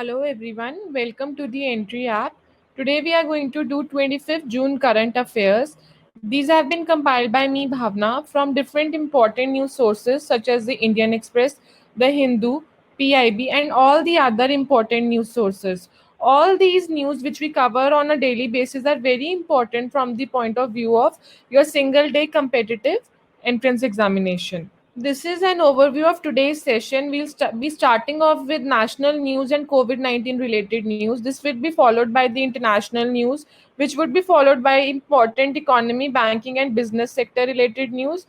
Hello everyone, welcome to the Entry app. Today we are going to do 25th June current affairs. These have been compiled by me Bhavna from different important news sources such as the Indian Express, the Hindu, PIB and all the other important news sources. All these news which we cover on a daily basis are very important from the point of view of your single day competitive entrance examination. This is an overview of today's session. We'll be starting off with national news and COVID 19 related news. This will be followed by the international news, which would be followed by important economy, banking, and business sector related news.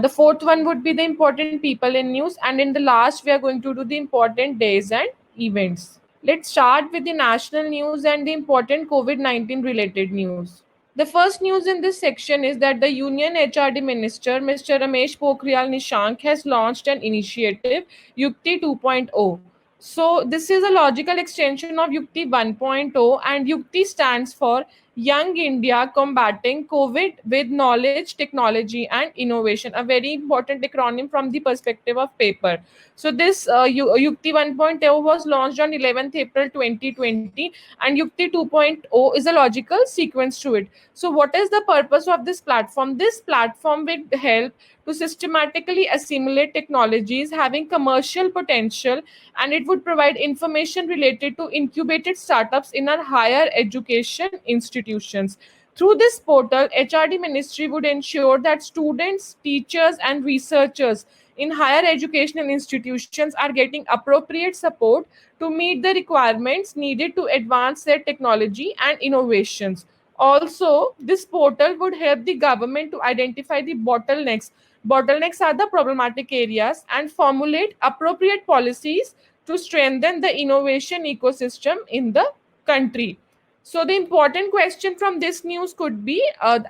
The fourth one would be the important people in news. And in the last, we are going to do the important days and events. Let's start with the national news and the important COVID 19 related news. The first news in this section is that the Union HRD Minister, Mr. Ramesh Pokhriyal Nishank, has launched an initiative, Yukti 2.0. So, this is a logical extension of Yukti 1.0, and Yukti stands for Young India Combating COVID with Knowledge, Technology, and Innovation, a very important acronym from the perspective of paper. So, this Yukti 1.0 was launched on 11th April 2020, and Yukti 2.0 is a logical sequence to it. So, what is the purpose of this platform? This platform will help to systematically assimilate technologies having commercial potential, and it would provide information related to incubated startups in our higher education institutions. Through this portal, HRD Ministry would ensure that students, teachers, and researchers in higher educational institutions are getting appropriate support to meet the requirements needed to advance their technology and innovations. Also, this portal would help the government to identify the bottlenecks. Bottlenecks are the problematic areas and formulate appropriate policies to strengthen the innovation ecosystem in the country. So the important question from this news could be,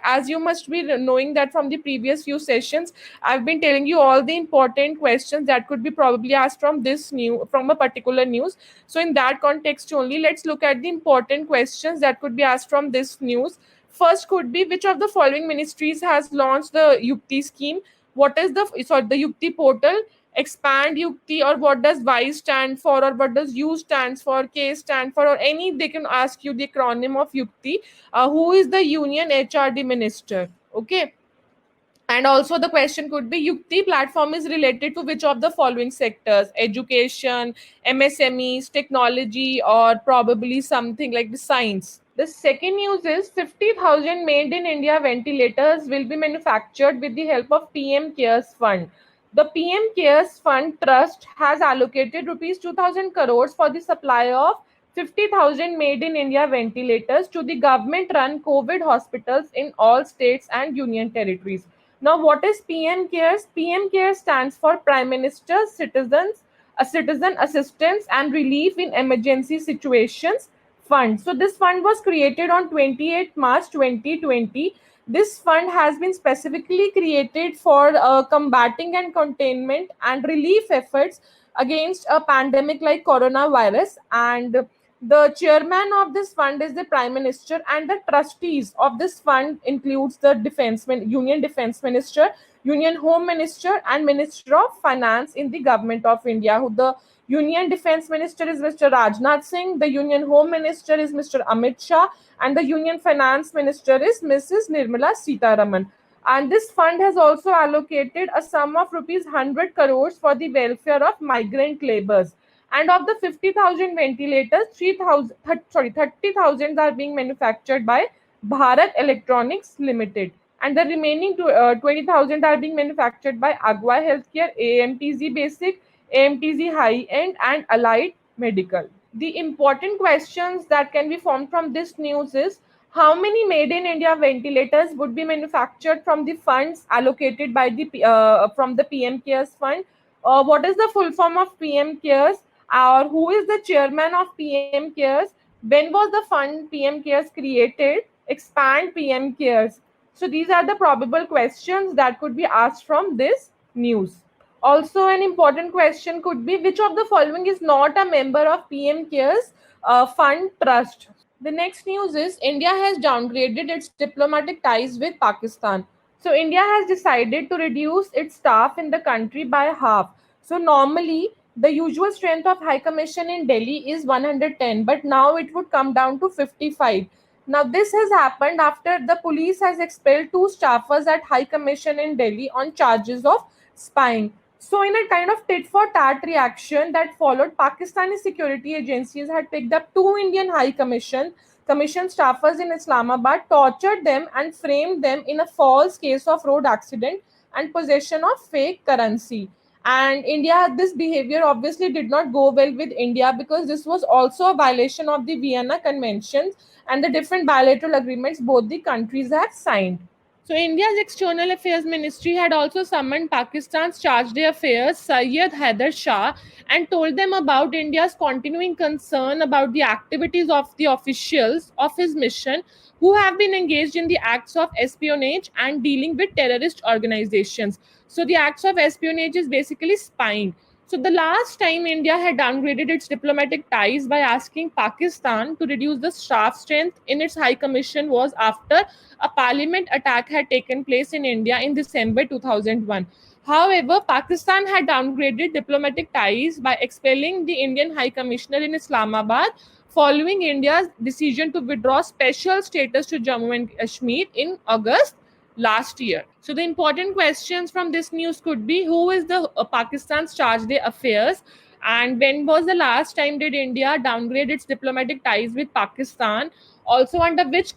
as you must be knowing that from the previous few sessions, I've been telling you all the important questions that could be probably asked from from a particular news. So in that context only, let's look at the important questions that could be asked from this news. First could be, which of the following ministries has launched the Yukti scheme? What is the Yukti portal? Expand Yukti, or what does Y stand for, or what does U stands for, K stand for, or any they can ask you the acronym of Yukti. Who is the Union HRD minister? Okay. And also the question could be, Yukti platform is related to which of the following sectors? Education, MSMEs, technology, or probably something like the science. The second news is 50,000 made in India ventilators will be manufactured with the help of PM CARES Fund. The PM CARES Fund Trust has allocated rupees 2,000 crores for the supply of 50,000 made in India ventilators to the government run COVID hospitals in all states and union territories. Now, what is PM CARES? PM CARES stands for Prime Minister's Citizen Assistance and Relief in Emergency Situations Fund. So, this fund was created on 28 March 2020. This fund has been specifically created for combating and containment and relief efforts against a pandemic like coronavirus, and the chairman of this fund is the Prime Minister, and the trustees of this fund includes the Union Defense Minister, Union Home Minister, and Minister of Finance in the Government of India. Who the Union Defense Minister is Mr. Rajnath Singh, the Union Home Minister is Mr. Amit Shah, and the Union Finance Minister is Mrs. Nirmala Sitharaman. And this fund has also allocated a sum of rupees 100 crores for the welfare of migrant laborers. And of the 50,000 ventilators, 30,000 are being manufactured by Bharat Electronics Limited, and the remaining 20,000 are being manufactured by Agwa Healthcare, AMTZ Basic, AMTZ High End, and Allied Medical. The important questions that can be formed from this news is, how many made in India ventilators would be manufactured from the funds allocated by the from the PM CARES fund? What is the full form of PM CARES? Or who is the chairman of PM CARES? When was the fund PM CARES created? Expand PM CARES. So these are the probable questions that could be asked from this news. Also, an important question could be, which of the following is not a member of PM CARES Fund Trust? The next news is, India has downgraded its diplomatic ties with Pakistan. So India has decided to reduce its staff in the country by half. So normally The usual strength of High Commission in Delhi is 110, but now it would come down to 55. Now, this has happened after the police has expelled two staffers at High Commission in Delhi on charges of spying. So, in a kind of tit for tat reaction that followed, Pakistani security agencies had picked up two Indian Commission staffers in Islamabad, tortured them, and framed them in a false case of road accident and possession of fake currency. And India, this behavior obviously did not go well with India, because this was also a violation of the Vienna Conventions and the different bilateral agreements both the countries have signed. So India's External Affairs Ministry had also summoned Pakistan's Charge d'Affaires Syed Haider Shah and told them about India's continuing concern about the activities of the officials of his mission who have been engaged in the acts of espionage and dealing with terrorist organizations. So the acts of espionage is basically spying. So the last time India had downgraded its diplomatic ties by asking Pakistan to reduce the staff strength in its High Commission was after a parliament attack had taken place in India in December 2001. However, Pakistan had downgraded diplomatic ties by expelling the Indian High Commissioner in Islamabad following India's decision to withdraw special status to Jammu and Kashmir in August last year. So the important questions from this news could be: who is the Pakistan's charge d'affaires, and when was the last time did India downgrade its diplomatic ties with Pakistan? Also, under which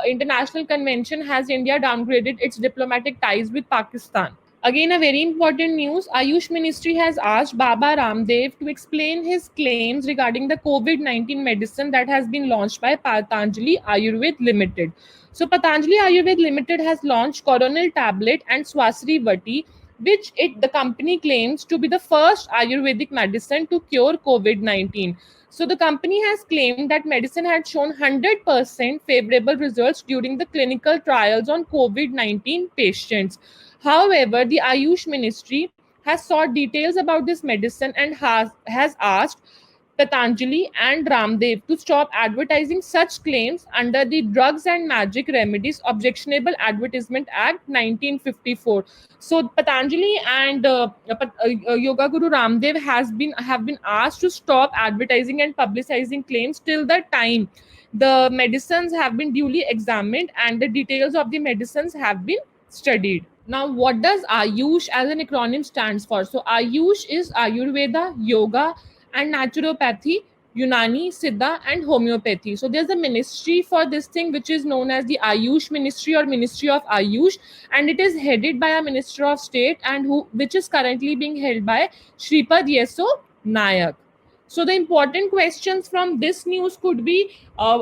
international convention has India downgraded its diplomatic ties with Pakistan? Again, a very important news. Ayush Ministry has asked Baba Ramdev to explain his claims regarding the COVID-19 medicine that has been launched by Patanjali Ayurved Limited. So, Patanjali Ayurved Limited has launched Coronal Tablet and Swasri Vati, which the company claims to be the first Ayurvedic medicine to cure COVID-19. So the company has claimed that medicine had shown 100% favorable results during the clinical trials on COVID-19 patients. However, the Ayush Ministry has sought details about this medicine and has asked Patanjali and Ramdev to stop advertising such claims under the Drugs and Magic Remedies Objectionable Advertisement Act 1954. So Patanjali and Yoga Guru Ramdev have been asked to stop advertising and publicizing claims till the time the medicines have been duly examined and the details of the medicines have been studied. Now, what does Ayush as an acronym stands for? So, Ayush is Ayurveda, Yoga, and Naturopathy, Unani, Siddha, and Homeopathy. So, there's a ministry for this thing which is known as the Ayush Ministry or Ministry of Ayush, and it is headed by a Minister of State and which is currently being held by Shripad Yeso Nayak. So the important questions from this news could be: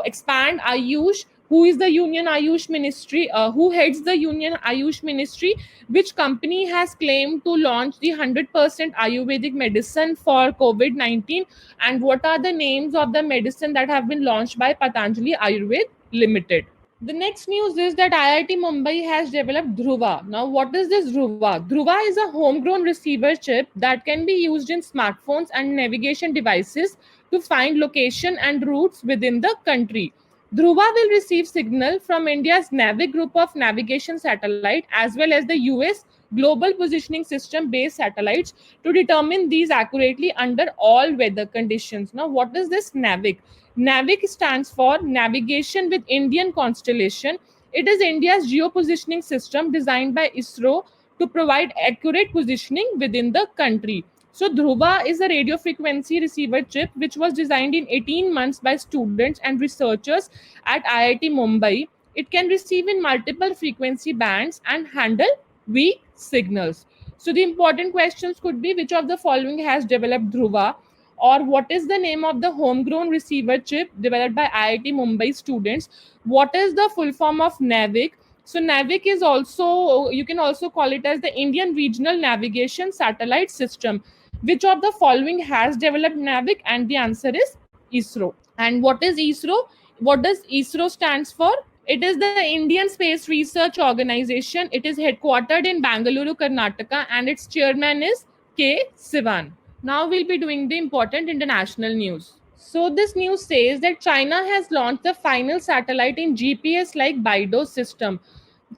expand Ayush, who is the Union Ayush Ministry, who heads the Union Ayush Ministry, which company has claimed to launch the 100% Ayurvedic medicine for COVID-19, and what are the names of the medicine that have been launched by Patanjali Ayurved Limited. The next news is that IIT Mumbai has developed Dhruva. Now, what is this Dhruva? Dhruva is a homegrown receiver chip that can be used in smartphones and navigation devices to find location and routes within the country. Dhruva will receive signal from India's NAVIC group of navigation satellite as well as the US Global Positioning System based satellites to determine these accurately under all weather conditions. Now, what is this NAVIC? NAVIC stands for Navigation with Indian Constellation. It is India's geopositioning system designed by ISRO to provide accurate positioning within the country. So Dhruva is a radio frequency receiver chip which was designed in 18 months by students and researchers at IIT Mumbai. It can receive in multiple frequency bands and handle weak signals. So the important questions could be: which of the following has developed Dhruva? Or what is the name of the homegrown receiver chip developed by IIT Mumbai students? What is the full form of NAVIC? So NAVIC is also, you can also call it as the Indian Regional Navigation Satellite System. Which of the following has developed NAVIC? And the answer is ISRO. And what is ISRO? What does ISRO stands for? It is the Indian Space Research Organization. It is headquartered in Bangalore, Karnataka, and its chairman is K. Sivan. Now we'll be doing the important international news. So this news says that China has launched the final satellite in GPS-like BeiDou system.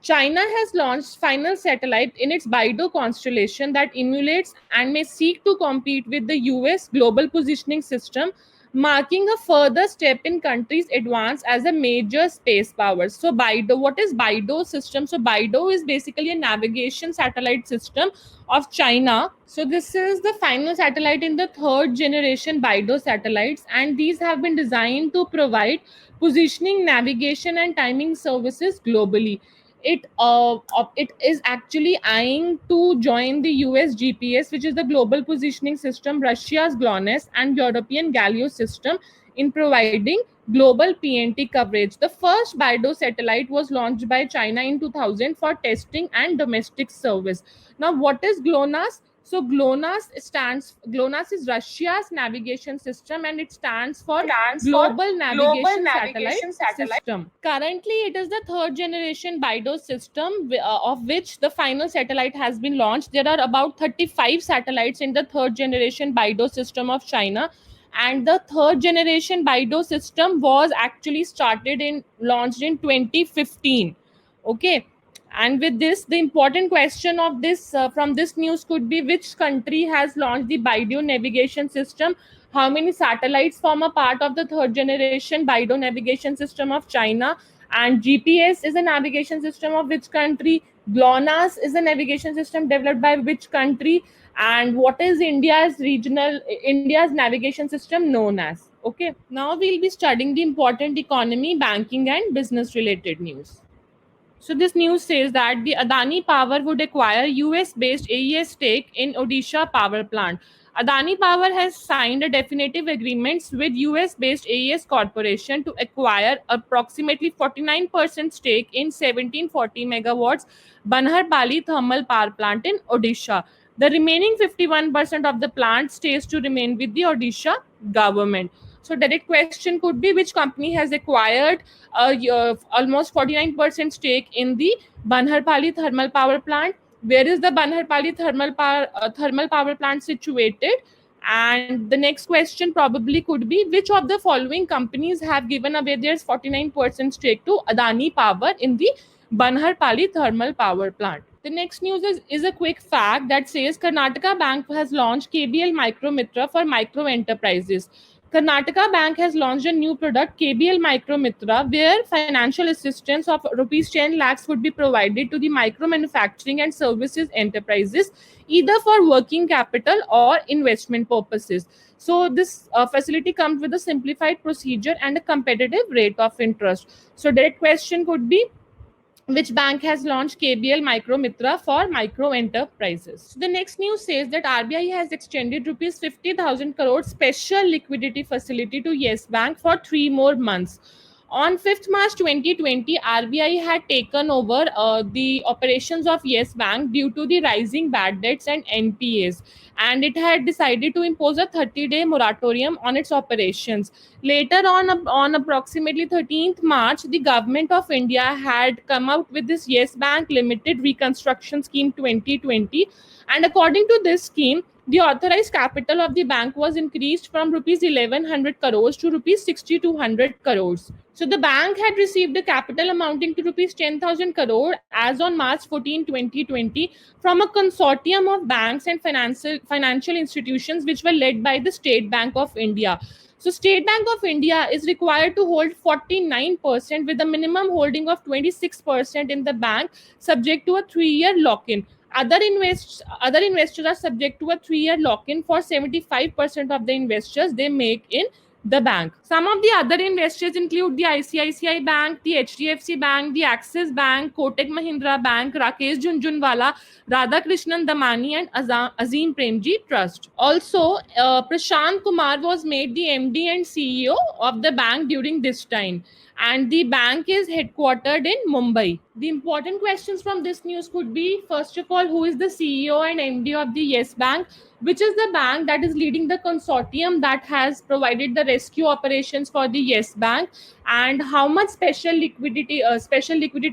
China has launched final satellite in its Beidou constellation that emulates and may seek to compete with the US global positioning system, marking a further step in country's advance as a major space power. So Beidou, what is Beidou system? So Beidou is basically a navigation satellite system of China. So this is the final satellite in the third generation Beidou satellites, and these have been designed to provide positioning, navigation, and timing services globally. It is actually eyeing to join the US GPS, which is the global positioning system, Russia's GLONASS, and European Galileo system in providing global PNT coverage. The first Beidou satellite was launched by China in 2000 for testing and domestic service. Now, what is GLONASS? So GLONASS is Russia's navigation system, and it stands for Global Navigation Satellite System. Currently, it is the third generation Beidou system, of which the final satellite has been launched. There are about 35 satellites in the third generation Beidou system of China, and the third generation Beidou system was actually launched in 2015. Okay, and with this, the important question of this from this news could be, which country has launched the Beidou navigation system? How many satellites form a part of the third generation Beidou navigation system of China? And GPS is a navigation system of which country? GLONASS is a navigation system developed by which country? And what is India's navigation system known as? Okay, now we'll be studying the important economy, banking, and business related news. So this news says that the Adani Power would acquire US-based AES stake in Odisha power plant. Adani Power has signed a definitive agreements with US-based AES Corporation to acquire approximately 49% stake in 1740 megawatts Banharpali thermal power plant in Odisha. The remaining 51% of the plant stays to remain with the Odisha government. So direct question could be, which company has acquired almost 49% stake in the Banharpali thermal power plant? Where is the Banharpali thermal power plant situated? And the next question probably could be, which of the following companies have given away their 49% stake to Adani Power in the Banharpali thermal power plant? The next news is a quick fact that says Karnataka Bank has launched KBL Micro Mitra for micro enterprises. Karnataka Bank has launched a new product, KBL Micro Mitra, where financial assistance of rupees 10 lakhs would be provided to the micro manufacturing and services enterprises, either for working capital or investment purposes. So this facility comes with a simplified procedure and a competitive rate of interest. So direct question could be, which bank has launched KBL Micro Mitra for micro enterprises? So the next news says that RBI has extended rupees 50,000 crore special liquidity facility to Yes Bank for 3 more months. On 5th March 2020, RBI had taken over the operations of Yes Bank due to the rising bad debts and NPAs, and it had decided to impose a 30-day moratorium on its operations. Later on approximately 13th March, the government of India had come out with this Yes Bank Limited Reconstruction Scheme 2020, and according to this scheme, the authorized capital of the bank was increased from rupees 1100 crores to rupees 6200 crores. So the bank had received a capital amounting to rupees 10,000 crore as on March 14, 2020 from a consortium of banks and financial institutions which were led by the State Bank of India. So State Bank of India is required to hold 49% with a minimum holding of 26% in the bank, subject to a 3-year lock-in. Other investors are subject to a 3-year lock-in for 75% of the investors they make in the bank. Some of the other investors include the ICICI Bank, the HDFC Bank, the Axis Bank, Kotak Mahindra Bank, Rakesh Jhunjhunwala, Radhakrishnan Damani, and Azim Premji Trust. Also, Prashant Kumar was made the MD and CEO of the bank during this time, and the bank is headquartered in Mumbai. The important questions from this news could be, first of all, who is the CEO and MD of the Yes Bank, which is the bank that is leading the consortium that has provided the rescue operations for the Yes Bank, and how much special liquidity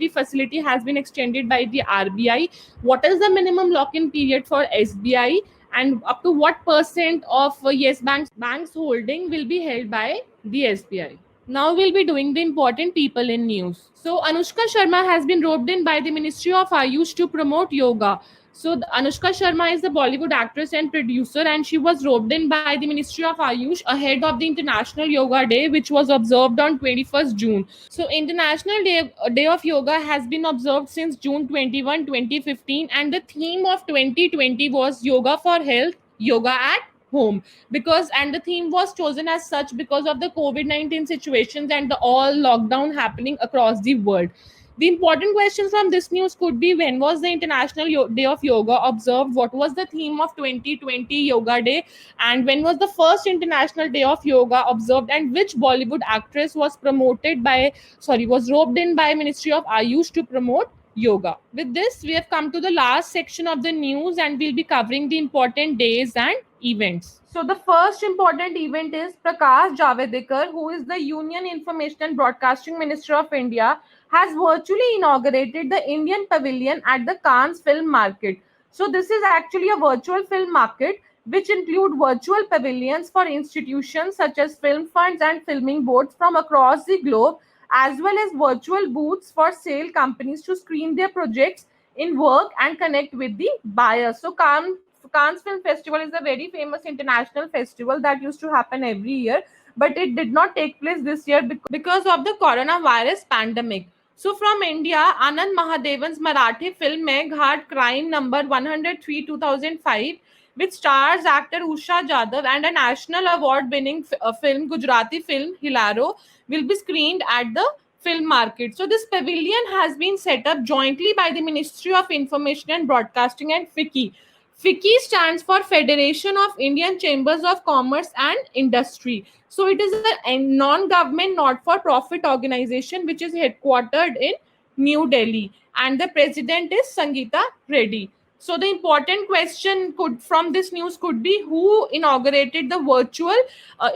facility has been extended by the RBI, what is the minimum lock-in period for SBI, and up to what percent of Yes Bank's holding will be held by the SBI. Now we'll be doing the important people in news. So Anushka Sharma has been roped in by the Ministry of Ayush to promote yoga. So Anushka Sharma is the Bollywood actress and producer, and she was roped in by the Ministry of Ayush ahead of the International Yoga Day, which was observed on 21st June. So International Day of Yoga has been observed since June 21, 2015, and the theme of 2020 was Yoga for Health, Yoga at Home, because and the theme was chosen as such because of the COVID-19 situations and the all lockdown happening across the world. The important questions from this news could be: when was the International Day of Yoga observed? What was the theme of 2020 Yoga Day? And when was the first International Day of Yoga observed? And which Bollywood actress was roped in by Ministry of Ayush to promote yoga? With this, we have come to the last section of the news, and we'll be covering the important days and events. So the first important event is Prakash Javadekar, who is the Union Information and Broadcasting Minister of India, has virtually inaugurated the Indian Pavilion at the Cannes Film Market. So this is actually a virtual film market which include virtual pavilions for institutions such as film funds and filming boards from across the globe, as well as virtual booths for sale companies to screen their projects in work and connect with the buyers. So Cannes Film Festival is a very famous international festival that used to happen every year, but it did not take place this year because of the coronavirus pandemic. So from India, Anand Mahadevan's Marathi film Meghat Crime Number 103 2005, which stars actor Usha Jadhav, and a national award-winning film Gujarati film Hilaro, will be screened at the film market. So this pavilion has been set up jointly by the Ministry of Information and Broadcasting and FICCI. FICCI stands for Federation of Indian Chambers of Commerce and Industry. So it is a non-government, not-for-profit organization which is headquartered in New Delhi, and the president is Sangeeta Reddy. So the important question from this news could be: who inaugurated the virtual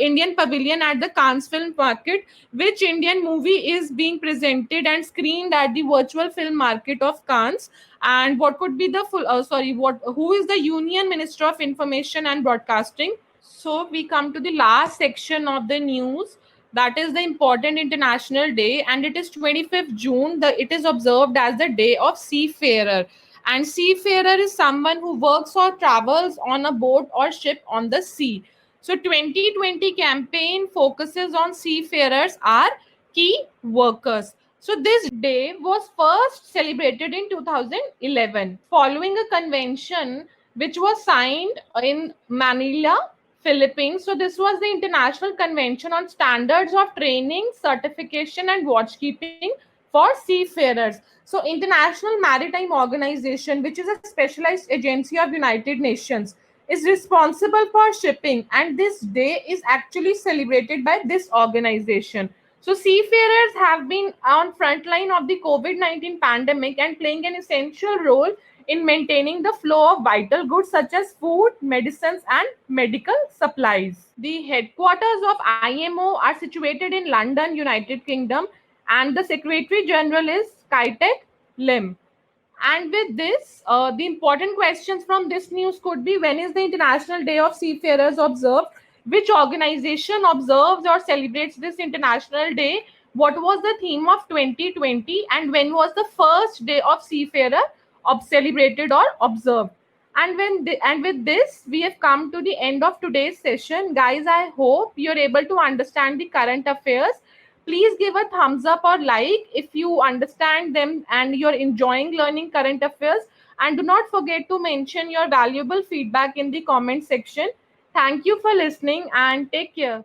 Indian pavilion at the Cannes Film Market? Which Indian movie is being presented and screened at the virtual film market of Cannes? And what could be the who is the Union Minister of Information and Broadcasting? So we come to the last section of the news, that is the important international day, and it is 25th June. It is observed as the day of seafarer, and seafarer is someone who works or travels on a boat or ship on the sea. So 2020 campaign focuses on seafarers are key workers. So this day was first celebrated in 2011 following a convention which was signed in Manila, Philippines. So this was the International Convention on Standards of Training, Certification and Watchkeeping for Seafarers. So International Maritime Organization, which is a specialized agency of United Nations, is responsible for shipping, and this day is actually celebrated by this organization. So seafarers have been on front line of the COVID-19 pandemic and playing an essential role in maintaining the flow of vital goods such as food, medicines, and medical supplies. The headquarters of IMO are situated in London, United Kingdom, and the Secretary General is Kai-Tak Lim. And with this, the important questions from this news could be: when is the International Day of Seafarers observed? Which organization observes or celebrates this International Day? What was the theme of 2020? And when was the first day of seafarer celebrated or observed? And with this, we have come to the end of today's session. Guys, I hope you're able to understand the current affairs. Please give a thumbs up or like if you understand them and you're enjoying learning current affairs. And do not forget to mention your valuable feedback in the comment section. Thank you for listening and take care.